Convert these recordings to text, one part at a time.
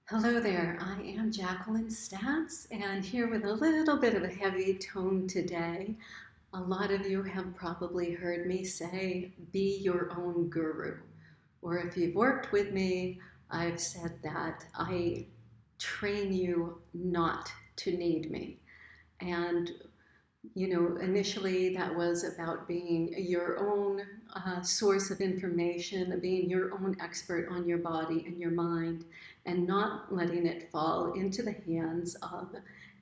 Hello there, I am Jacqueline Stats and here with a little bit of a heavy tone today. A lot of you have probably heard me say, be your own guru. Or if you've worked with me, I've said that I train you not to need me. And initially that was about being your own source of information, being your own expert on your body and your mind, and not letting it fall into the hands of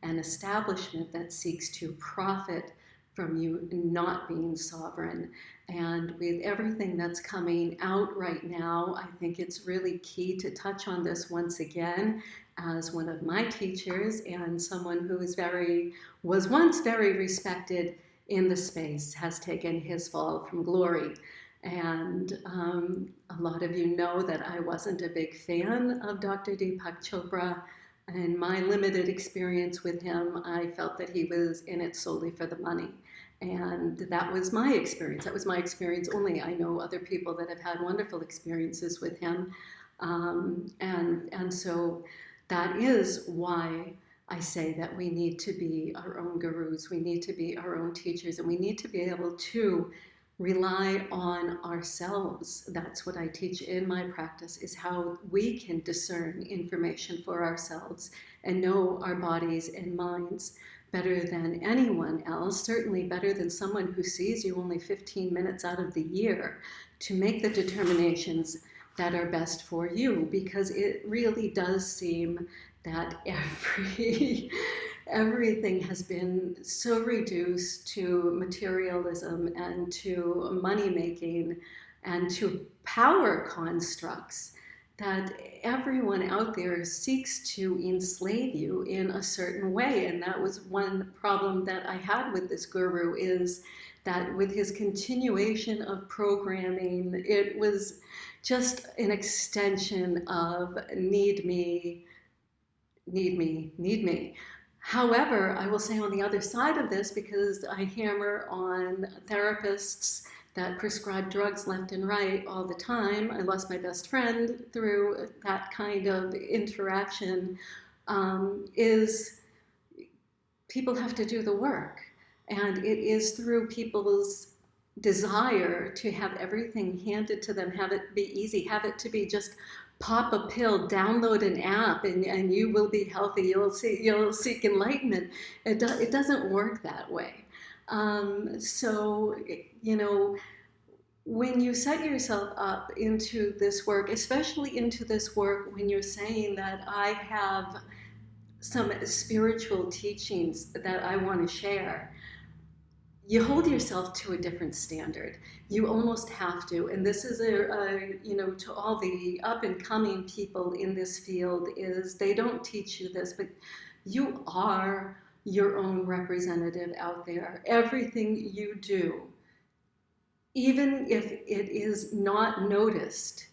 an establishment that seeks to profit from you not being sovereign. And with everything that's coming out right now, I think it's really key to touch on this once again as one of my teachers and someone who was once very respected in the space, has taken his fall from glory. And a lot of you know that I wasn't a big fan of Dr. Deepak Chopra. In my limited experience with him, I felt that he was in it solely for the money. And that was my experience. That was my experience only. I know other people that have had wonderful experiences with him. And so that is why I say that we need to be our own gurus, we need to be our own teachers, and we need to be able to rely on ourselves. That's what I teach in my practice, is how we can discern information for ourselves and know our bodies and minds better than anyone else, certainly better than someone who sees you only 15 minutes out of the year, to make the determinations that are best for you, because it really does seem that everything has been so reduced to materialism and to money making and to power constructs that everyone out there seeks to enslave you in a certain way. And that was one problem that I had with this guru, is that with his continuation of programming, it was just an extension of need me, need me, need me. However, I will say on the other side of this, because I hammer on therapists that prescribe drugs left and right all the time. I lost my best friend through that kind of interaction, is people have to do the work. And it is through people's desire to have everything handed to them, have it be easy, have it to be just pop a pill, download an app, and you will be healthy. You'll seek enlightenment. It doesn't work that way. So, when you set yourself up into this work, especially into this work when you're saying that I have some spiritual teachings that I want to share, you hold yourself to a different standard. You almost have to. And this is to all the up and coming people in this field, is they don't teach you this, but you are your own representative out there. Everything you do, even if it is not noticed,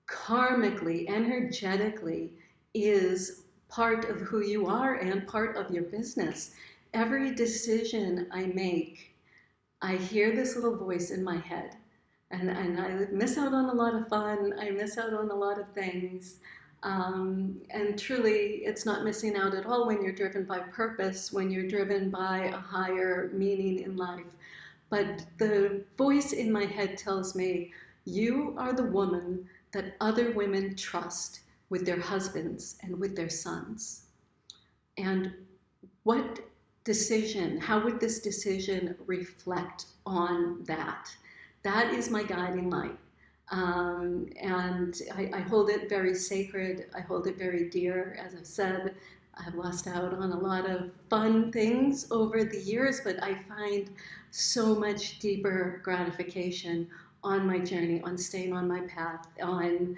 karmically, energetically, is part of who you are and part of your business. Every decision I make, I hear this little voice in my head, and I miss out on a lot of fun. I miss out on a lot of things. And truly, it's not missing out at all when you're driven by purpose, when you're driven by a higher meaning in life. But the voice in my head tells me, you are the woman that other women trust with their husbands and with their sons. And what decision, how would this decision reflect on that? That is my guiding light. And I hold it very sacred. I hold it very dear. As I've said, I've lost out on a lot of fun things over the years, but I find so much deeper gratification on my journey, on staying on my path, on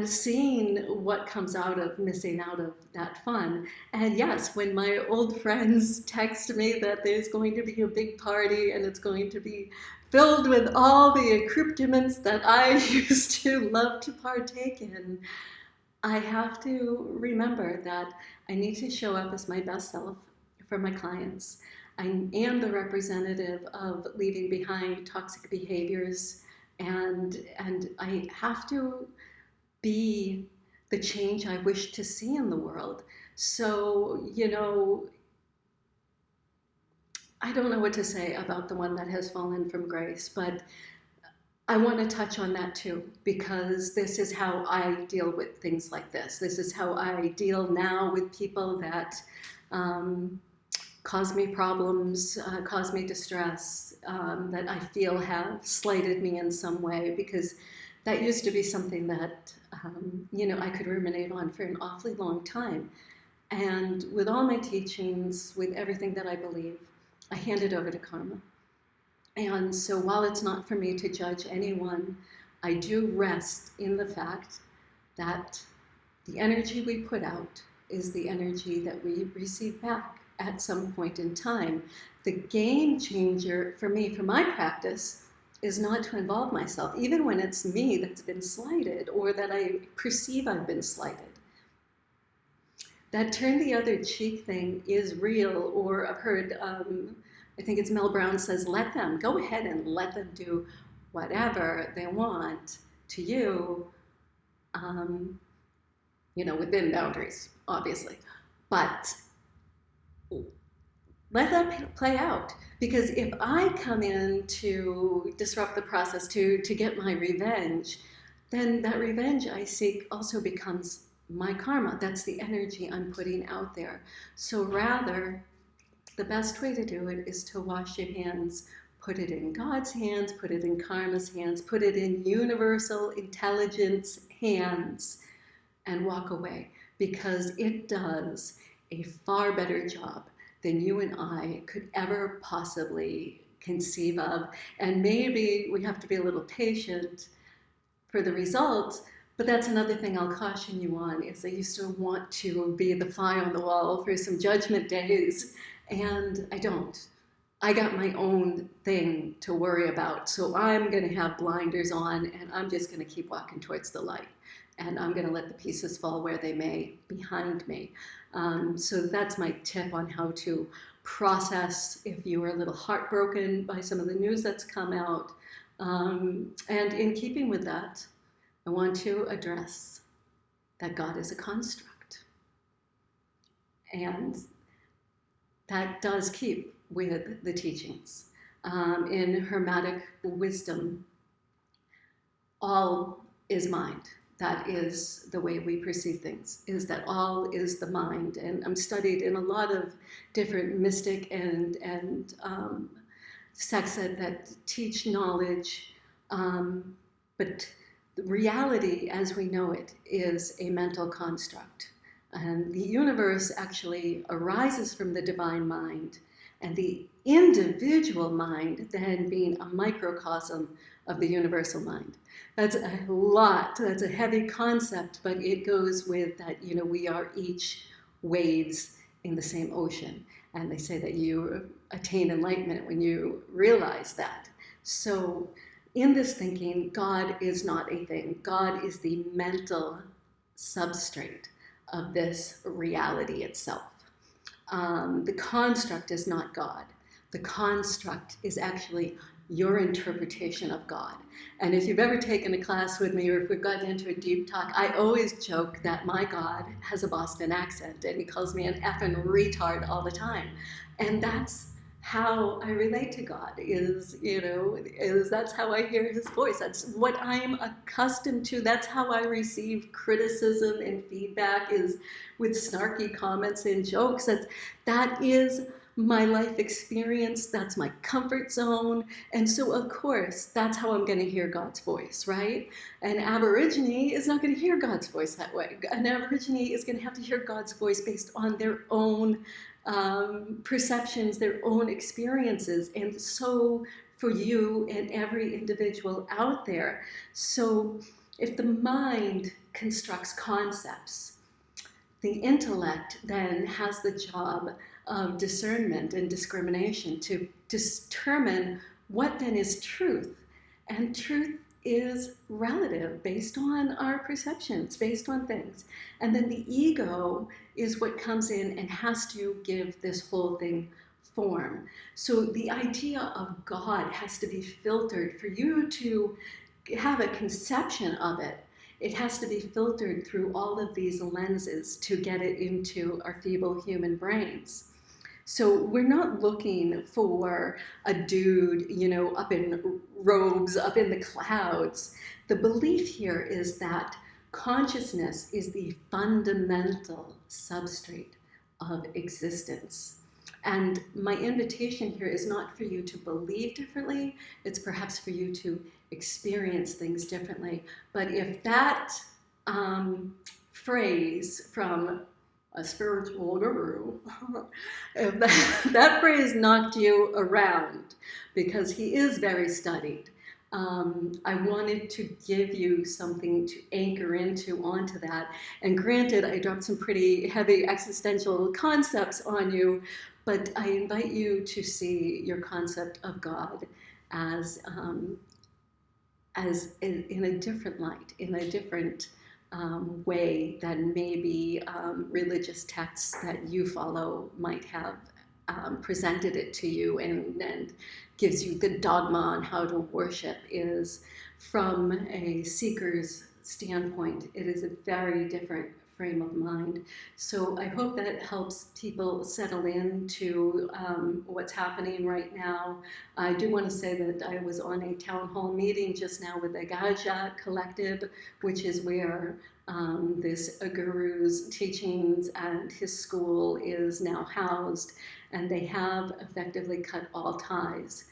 seeing what comes out of missing out of that fun. And yes, when my old friends text me that there's going to be a big party and it's going to be filled with all the accoutrements that I used to love to partake in, I have to remember that I need to show up as my best self for my clients. I am the representative of leaving behind toxic behaviors, and I have to be the change I wish to see in the world. So, you know, I don't know what to say about the one that has fallen from grace, but I want to touch on that too, because this is how I deal with things like this. This is how I deal now with people that um, cause me problems, cause me distress, that I feel have slighted me in some way, because that used to be something that, you know, I could ruminate on for an awfully long time. And with all my teachings, with everything that I believe, I hand it over to karma. And so while it's not for me to judge anyone, I do rest in the fact that the energy we put out is the energy that we receive back at some point in time. The game changer for me, for my practice, is not to involve myself, even when it's me that's been slighted or that I perceive I've been slighted. That turn the other cheek thing is real, or I've heard, I think it's Mel Brown says, let them, go ahead and let them do whatever they want to you, you know, within boundaries, obviously. But let that play out. Because if I come in to disrupt the process, to get my revenge, then that revenge I seek also becomes my karma. That's the energy I'm putting out there. So rather, the best way to do it is to wash your hands, put it in God's hands, put it in karma's hands, put it in universal intelligence hands, and walk away, because it does a far better job than you and I could ever possibly conceive of. And maybe we have to be a little patient for the results, but that's another thing I'll caution you on, is I used to want to be the fly on the wall for some judgment days, and I don't. I got my own thing to worry about, so I'm going to have blinders on, and I'm just going to keep walking towards the light. And I'm going to let the pieces fall where they may behind me. So that's my tip on how to process if you are a little heartbroken by some of the news that's come out. And in keeping with that, I want to address that God is a construct. And that does keep with the teachings. In Hermetic wisdom, all is mind. That is the way we perceive things, is that all is the mind. And I'm studied in a lot of different mystic and sects that teach knowledge, but the reality as we know it is a mental construct. And the universe actually arises from the divine mind, and the individual mind then being a microcosm of the universal mind. That's a lot, that's a heavy concept, but it goes with that, you know, we are each waves in the same ocean. And they say that you attain enlightenment when you realize that. So in this thinking, God is not a thing. God is the mental substrate of this reality itself. The construct is not God. The construct is actually your interpretation of God. And if you've ever taken a class with me, or if we've gotten into a deep talk, I always joke that my God has a Boston accent, and he calls me an effing retard all the time. And that's how I relate to God, is, you know, is that's how I hear his voice. That's what I'm accustomed to. That's how I receive criticism and feedback, is with snarky comments and jokes. That is my life experience. That's my comfort zone. And so, of course, that's how I'm going to hear God's voice, right? An Aborigine is not going to hear God's voice that way. An Aborigine is going to have to hear God's voice based on their own perceptions, their own experiences. And so for you and every individual out there. So if the mind constructs concepts, the intellect then has the job of discernment and discrimination to determine what then is truth. And truth is relative, based on our perceptions, based on things. And then the ego is what comes in and has to give this whole thing form. So the idea of God has to be filtered for you to have a conception of it. it has to be filtered through all of these lenses to get it into our feeble human brains. So we're not looking for a dude, up in robes, up in the clouds. The belief here is that consciousness is the fundamental substrate of existence. And my invitation here is not for you to believe differently, it's perhaps for you to experience things differently. But if that phrase from a spiritual guru, if that phrase knocked you around, because he is very studied, I wanted to give you something to anchor onto that. And granted, I dropped some pretty heavy existential concepts on you, but I invite you to see your concept of God as in a different light, in a different way than maybe religious texts that you follow might have presented it to you, and gives you the dogma on how to worship. Is from a seeker's standpoint, it is a very different frame of mind. So I hope that helps people settle into what's happening right now. I do want to say that I was on a town hall meeting just now with the Gaja Collective, which is where this guru's teachings and his school is now housed, and they have effectively cut all ties,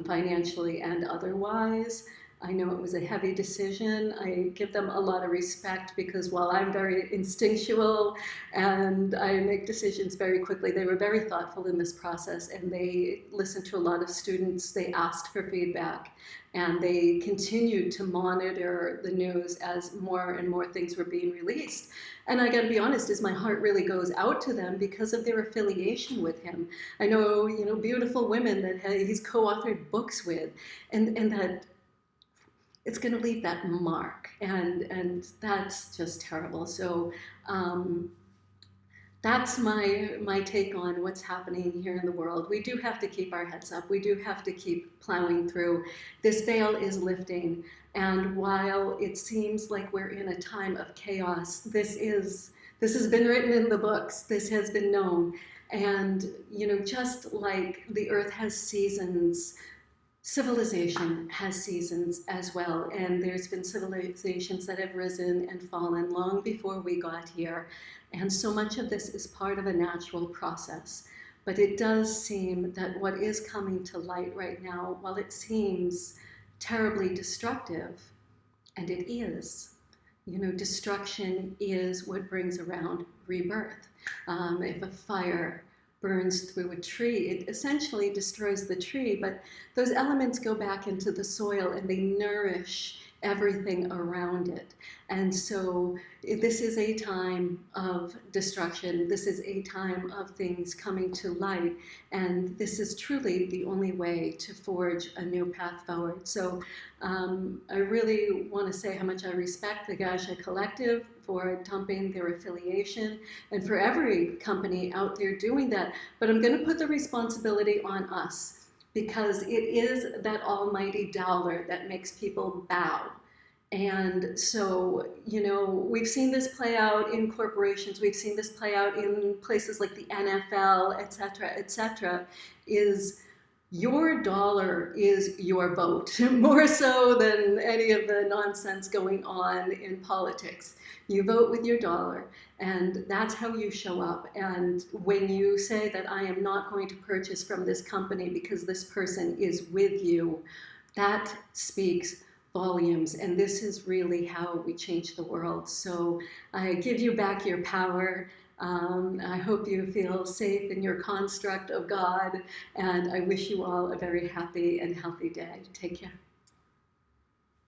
financially and otherwise. I know it was a heavy decision. I give them a lot of respect, because while I'm very instinctual and I make decisions very quickly, they were very thoughtful in this process, and they listened to a lot of students. They asked for feedback, and they continued to monitor the news as more and more things were being released. And I gotta be honest, is my heart really goes out to them because of their affiliation with him. I know, beautiful women that he's co-authored books with, and that it's going to leave that mark, and that's just terrible. So that's my take on what's happening here in the world. We do have to keep our heads up. We do have to keep plowing through. This veil is lifting, and while it seems like we're in a time of chaos, this has been written in the books. This has been known, and just like the earth has seasons, civilization has seasons as well, and there's been civilizations that have risen and fallen long before we got here, and so much of this is part of a natural process. But it does seem that what is coming to light right now, while it seems terribly destructive, and it is, destruction is what brings around rebirth. If a fire burns through a tree, it essentially destroys the tree, but those elements go back into the soil and they nourish everything around it. And so this is a time of destruction. This is a time of things coming to light. And this is truly the only way to forge a new path forward. So I really want to say how much I respect the Gaja Collective for dumping their affiliation, and for every company out there doing that. But I'm going to put the responsibility on us, because it is that almighty dollar that makes people bow. And so, we've seen this play out in corporations, we've seen this play out in places like the NFL, et cetera, is your dollar is your vote, more so than any of the nonsense going on in politics. You vote with your dollar, and that's how you show up. And when you say that I am not going to purchase from this company because this person is with you, that speaks volumes. And this is really how we change the world. So I give you back your power. I hope you feel safe in your construct of God, and I wish you all a very happy and healthy day. Take care.